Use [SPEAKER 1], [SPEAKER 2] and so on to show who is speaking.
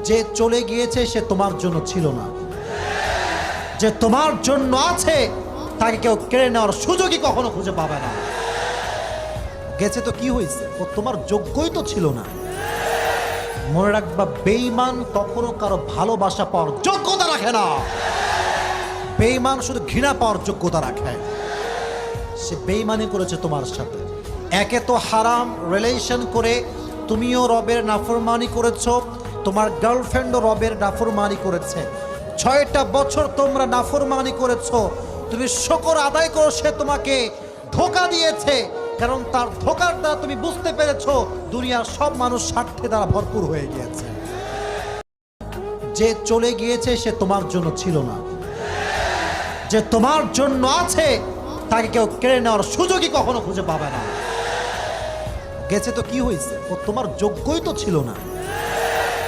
[SPEAKER 1] যে চলে গিয়েছে সে তোমার জন্য ছিল না, যে তোমার জন্য আছে তাকে কেউ কেড়ে নেওয়ার সুযোগই কখনো খুঁজে পাবে না। গেছে তো কি হয়েছে, ও তোমার যোগ্যই তো ছিল না। মনে রাখবা, বেঈমান কখনো কারো ভালোবাসা পাওয়ার যোগ্যতা রাখে না। বেঈমান শুধু ঘৃণা পাওয়ার যোগ্যতা রাখে। সে বেঈমানি করেছে তোমার সাথে। একে তো হারাম রিলেশন করে তুমিও রবের নাফরমানি করেছো, তোমার গার্লফ্রেন্ডও রবের নাফরমানি করেছে। 6টা বছর তোমরা নাফরমানি করেছো। তুমি শুকর আদায় করো, সে তোমাকে ধোঁকা দিয়েছে, কারণ তার ধোঁকার দ্বারা তুমি বুঝতে পেরেছো দুনিয়ার সব মানুষ স্বার্থে দ্বারা ভরপুর হয়ে গিয়েছে। যে চলে গিয়েছে সে তোমার জন্য ছিল না, যে তোমার জন্য আছে তাকে কেউ কেড়ে নেওয়ার সুযোগই কখনো খুঁজে পাবে না। গেছে তো কি হয়েছে, ও তোমার যোগ্যই তো ছিল না।